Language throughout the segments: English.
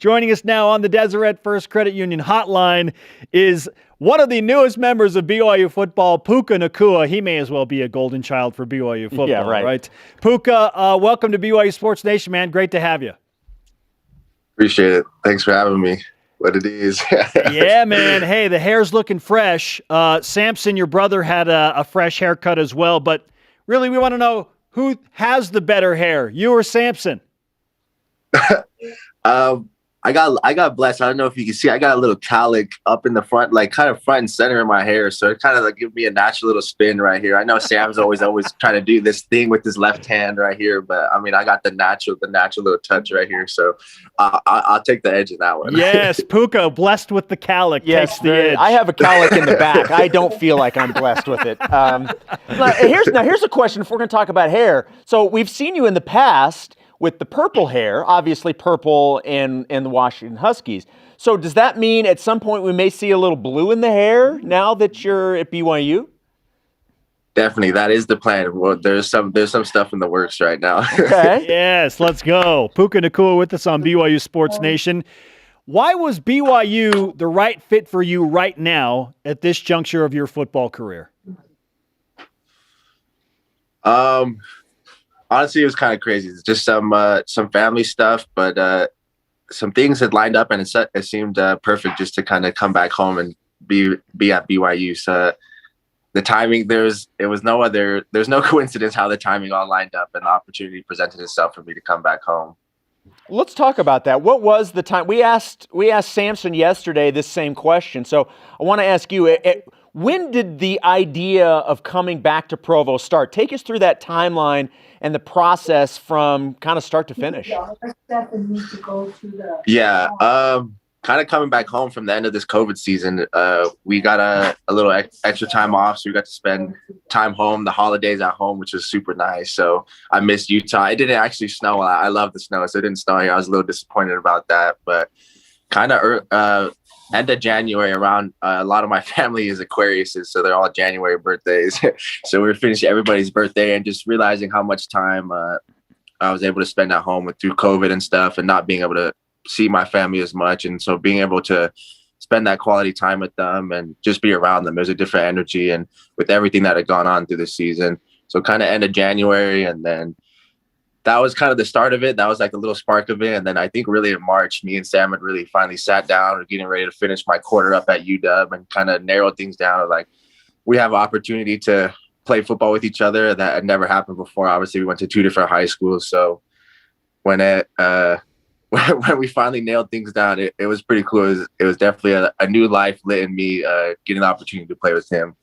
Joining us now on the Deseret First Credit Union hotline is one of the newest members of BYU football, Puka Nacua. He may as well be a golden child for BYU football, yeah, right? Puka, welcome to BYU Sports Nation, man. Great to have you. Appreciate it. Thanks for having me. What it is. Yeah, man. Hey, the hair's looking fresh. Samson, your brother, had a fresh haircut as well, but really we want to know who has the better hair, you or Samson? I got blessed. I don't know if you can see, I got a little cowlick up in the front, like kind of front and center in my hair. So it kind of like give me a natural little spin right here. I know Sam's always trying to do this thing with his left hand right here, but I mean, I got the natural little touch right here. So I'll take the edge of that one. Yes, Puka, blessed with the cowlick. Yes, takes the edge. I have a cowlick in the back. I don't feel like I'm blessed with it. Here's a question if we're going to talk about hair. So we've seen you in the past with the purple hair, obviously purple and the Washington Huskies. So does that mean at some point we may see a little blue in the hair now that you're at BYU? Definitely, that is the plan. Well, there's some stuff in the works right now. Okay. Yes, let's go. Puka Nacua with us on BYU Sports Nation. Why was BYU the right fit for you right now at this juncture of your football career? Honestly, it was kind of crazy. It's just some family stuff, but some things had lined up, and it seemed perfect just to kind of come back home and be at BYU. So the timing, there's no coincidence how the timing all lined up, and the opportunity presented itself for me to come back home. Let's talk about that. What was the time? We asked Samson yesterday this same question. So I want to ask you, when did the idea of coming back to Provo start? Take us through that timeline and the process from kind of start to finish. Yeah, kind of coming back home from the end of this COVID season, we got a little extra time off, so we got to spend time home, the holidays at home, which was super nice. So I missed Utah. It didn't actually snow. I love the snow, so it didn't snow here. I was a little disappointed about that, but kind of end of January around, a lot of my family is Aquariuses, so they're all January birthdays. So we were finishing everybody's birthday and just realizing how much time I was able to spend at home through COVID and stuff, and not being able to see my family as much. And so being able to spend that quality time with them and just be around them, there's a different energy, and with everything that had gone on through the season. So kind of end of January, and then that was kind of the start of it. That was like a little spark of it. And then I think really in March, me and Sam had really finally sat down and getting ready to finish my quarter up at UW and kind of narrowed things down. Like, we have an opportunity to play football with each other that had never happened before. Obviously, we went to two different high schools. So when when we finally nailed things down, it was pretty cool. It was definitely a new life lit in me, getting the opportunity to play with him.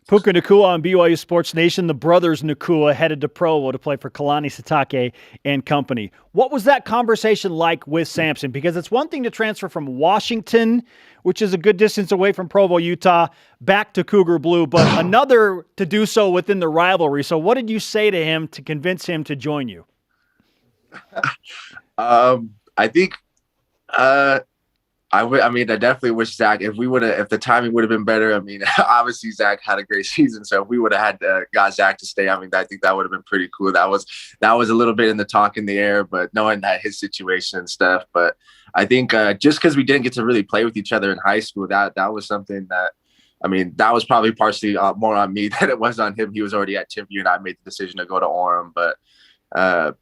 Puka Nacua on BYU Sports Nation. The brothers Nacua headed to Provo to play for Kalani Sitake and company. What was that conversation like with Samson? Because it's one thing to transfer from Washington, which is a good distance away from Provo, Utah, back to Cougar Blue, but another to do so within the rivalry. So what did you say to him to convince him to join you? I think I definitely wish Zach, if the timing would have been better. I mean, obviously Zach had a great season, so if we would have had got Zach to stay, I mean, I think that would have been pretty cool. That was a little bit in the talk in the air, but knowing that his situation and stuff. But I think just because we didn't get to really play with each other in high school, that was something that, I mean, that was probably partially more on me than it was on him. He was already at Timpview, and I made the decision to go to Orem, but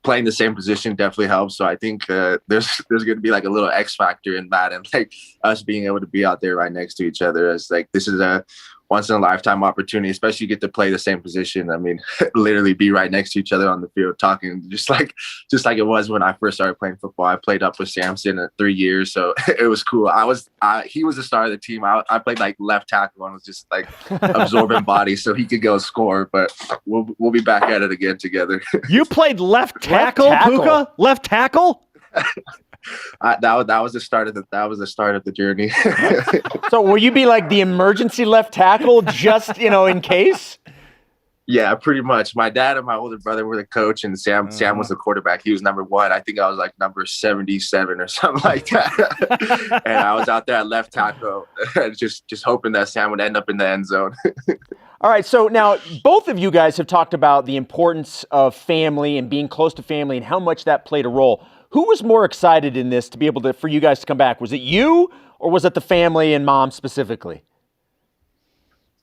playing the same position definitely helps. So I think there's going to be like a little X factor in that, and like us being able to be out there right next to each other, as like this is a once in a lifetime opportunity, especially get to play the same position. I mean, literally be right next to each other on the field, talking just like it was when I first started playing football. I played up with Samson at 3 years, so it was cool. He was the star of the team. I played like left tackle and was just like absorbing body so he could go score. But we'll be back at it again together. You played left tackle, Puka? Left tackle? That was the start of the journey. So will you be like the emergency left tackle just, in case? Yeah, pretty much. My dad and my older brother were the coach, and Sam was the quarterback. He was number 1. I think I was like number 77 or something like that. And I was out there at left tackle, just hoping that Sam would end up in the end zone. All right, so now both of you guys have talked about the importance of family and being close to family and how much that played a role. Who was more excited in this to be able to, for you guys to come back? Was it you or was it the family and mom specifically?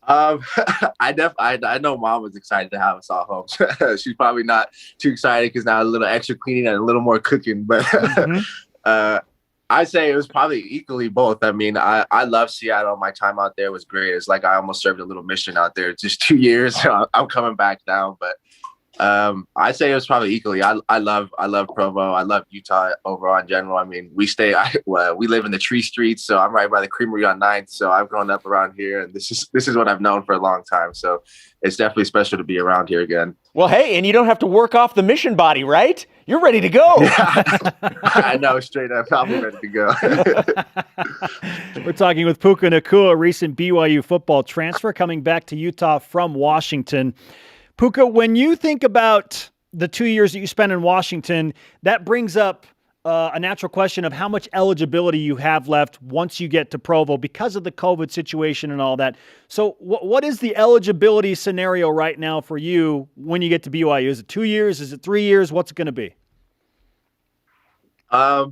I know mom was excited to have us all home. She's probably not too excited because now a little extra cleaning and a little more cooking. But I say it was probably equally both. I mean, I love Seattle. My time out there was great. It's like I almost served a little mission out there. Just 2 years. So I'm coming back now. But I say it was probably equally. I love Provo. I love Utah overall in general. I mean, we live in the Tree Streets, so I'm right by the Creamery on 9th. So I've grown up around here, and this is what I've known for a long time. So it's definitely special to be around here again. Well, hey, and you don't have to work off the mission body, right? You're ready to go. I know, straight up, I'm ready to go. We're talking with Puka Nacua, recent BYU football transfer, coming back to Utah from Washington. Puka, when you think about the 2 years that you spent in Washington, that brings up a natural question of how much eligibility you have left once you get to Provo because of the COVID situation and all that. So what is the eligibility scenario right now for you when you get to BYU? Is it 2 years? Is it 3 years? What's it going to be? I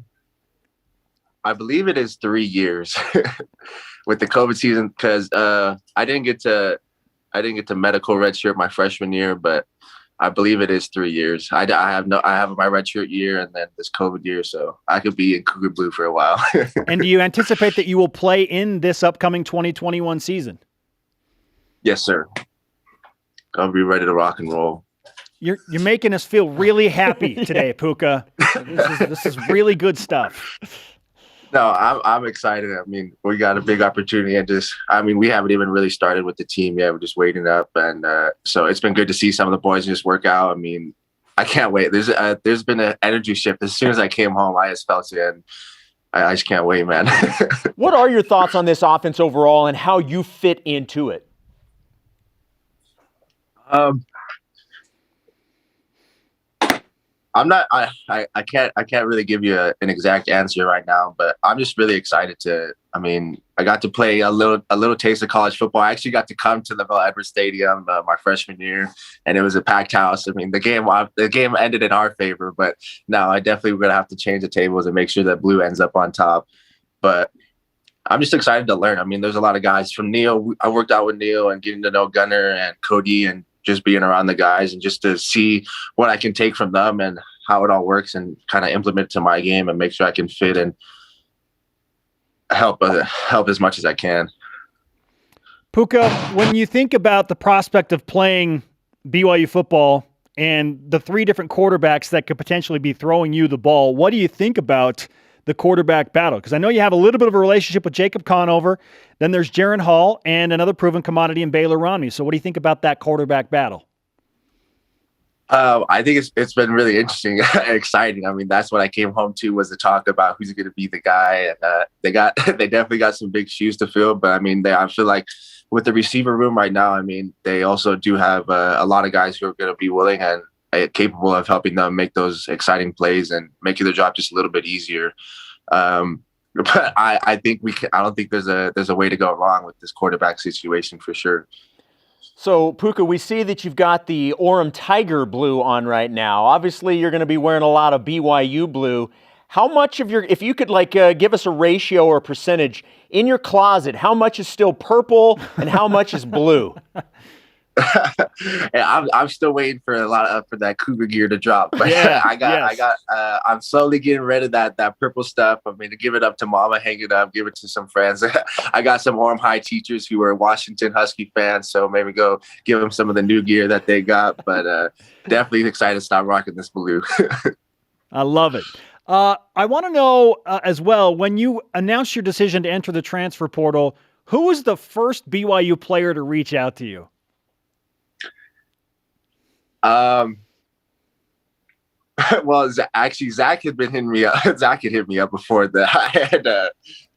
believe it is 3 years with the COVID season because I didn't get to medical redshirt my freshman year, but I believe it is 3 years. I have my redshirt year and then this COVID year, so I could be in Cougar Blue for a while. And do you anticipate that you will play in this upcoming 2021 season? Yes, sir. I'll be ready to rock and roll. You're making us feel really happy today, Puka. This is really good stuff. No, I'm excited. I mean, we got a big opportunity and we haven't even really started with the team yet. We're just waiting up. And so it's been good to see some of the boys just work out. I mean, I can't wait. There's been an energy shift. As soon as I came home, I just felt it. And I just can't wait, man. What are your thoughts on this offense overall and how you fit into it? I'm not. I can't really give you an exact answer right now, but I'm just really excited to. I mean, I got to play a little taste of college football. I actually got to come to the Edwards Stadium my freshman year, and it was a packed house. I mean, the game ended in our favor, but no, I definitely we're gonna have to change the tables and make sure that blue ends up on top. But I'm just excited to learn. I mean, there's a lot of guys from Neil. I worked out with Neil and getting to know Gunner and Cody and just being around the guys and just to see what I can take from them and how it all works and kind of implement it to my game and make sure I can fit and help as much as I can. Puka, when you think about the prospect of playing BYU football and the three different quarterbacks that could potentially be throwing you the ball, what do you think about the quarterback battle? Because I know you have a little bit of a relationship with Jacob Conover. Then there's Jaron Hall and another proven commodity in Baylor Romney. So what do you think about that quarterback battle? I think it's been really interesting and exciting. I mean, that's what I came home to was to talk about who's going to be the guy. And they definitely got some big shoes to fill. But I mean, I feel like with the receiver room right now, I mean, they also do have a lot of guys who are going to be willing and capable of helping them make those exciting plays and making their job just a little bit easier. But I think I don't think there's a way to go wrong with this quarterback situation for sure. So, Puka, we see that you've got the Orem Tiger blue on right now. Obviously, you're going to be wearing a lot of BYU blue. How much of if you could give us a ratio or a percentage in your closet, how much is still purple and how much is blue? Yeah, I'm still waiting for for that Cougar gear to drop. But yeah, I'm slowly getting rid of that purple stuff. I mean, to give it up to mama, hang it up, give it to some friends. I got some Orem High teachers who are Washington Husky fans, so maybe go give them some of the new gear that they got. But definitely excited to stop rocking this blue. I love it. I want to know as well, when you announced your decision to enter the transfer portal, who was the first BYU player to reach out to you? Well, actually, Zach had been hitting me up. Zach had hit me up before that.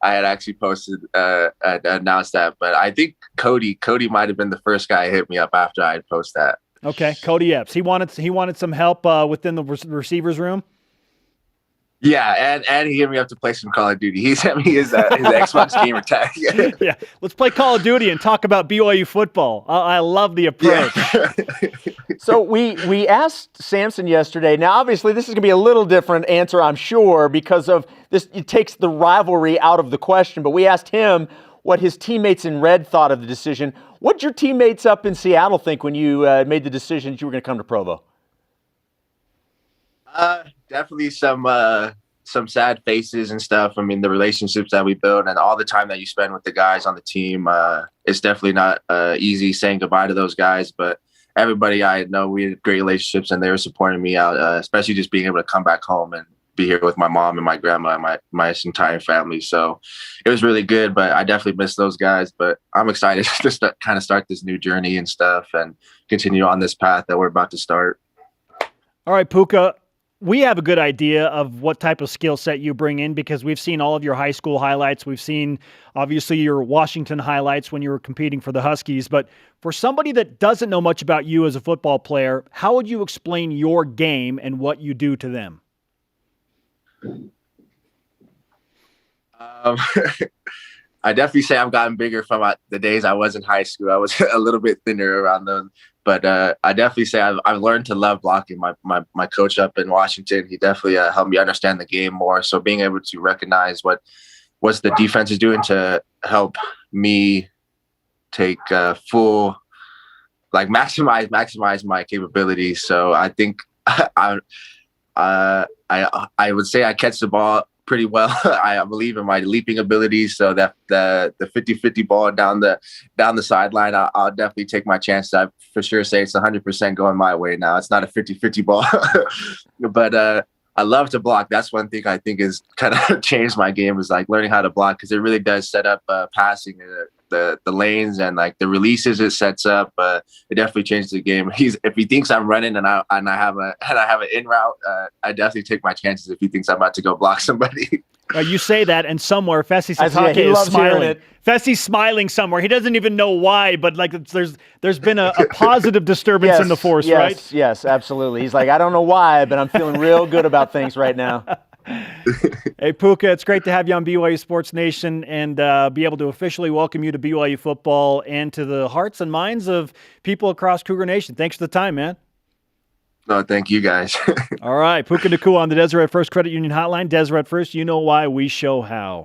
I had actually posted, announced that, but I think Cody might've been the first guy to hit me up after I had posted that. Okay. Cody Epps. He wanted some help, within the receivers room. Yeah, and he hit me up to play some Call of Duty. He sent me his Xbox gamer tag. Yeah, let's play Call of Duty and talk about BYU football. I love the approach. Yeah. So we asked Samson yesterday. Now, obviously, this is going to be a little different answer, I'm sure, because of this. It takes the rivalry out of the question. But we asked him what his teammates in red thought of the decision. What did your teammates up in Seattle think when you made the decision that you were going to come to Provo? Definitely some sad faces and stuff. I mean, the relationships that we build and all the time that you spend with the guys on the team, it's definitely not easy saying goodbye to those guys. But everybody I know, we had great relationships, and they were supporting me out, especially just being able to come back home and be here with my mom and my grandma and my entire family. So it was really good, but I definitely miss those guys. But I'm excited to kind of start this new journey and stuff and continue on this path that we're about to start. All right, Puka. We have a good idea of what type of skill set you bring in because we've seen all of your high school highlights. We've seen, obviously, your Washington highlights when you were competing for the Huskies. But for somebody that doesn't know much about you as a football player, how would you explain your game and what you do to them? I definitely say I've gotten bigger from the days I was in high school. I was a little bit thinner around those. But I definitely say I've learned to love blocking. My coach up in Washington, he definitely helped me understand the game more. So being able to recognize what the defense is doing to help me take full, like maximize my capabilities. So I think I would say I catch the ball pretty well. I believe in my leaping abilities. So that the 50-50 ball down the sideline, I'll definitely take my chances. I for sure say it's 100% going my way now. It's not a 50-50 ball, but I love to block. That's one thing I think is kind of changed my game, is like learning how to block, because it really does set up passing the lanes and like the releases it sets up. It definitely changes the game. If he thinks I'm running and I have an in route, I definitely take my chances if he thinks I'm about to go block somebody. You say that, and somewhere Fessy Yeah, Satake is smiling. Fessy's smiling somewhere. He doesn't even know why, but like there's been a positive disturbance in the force, right? Yes, absolutely. He's like, I don't know why, but I'm feeling real good about things right now. Hey, Puka, it's great to have you on BYU Sports Nation and be able to officially welcome you to BYU football and to the hearts and minds of people across Cougar Nation. Thanks for the time, man. No, thank you guys. All right, Puka Nacua on the Deseret First Credit Union Hotline. Deseret First, you know why, we show how.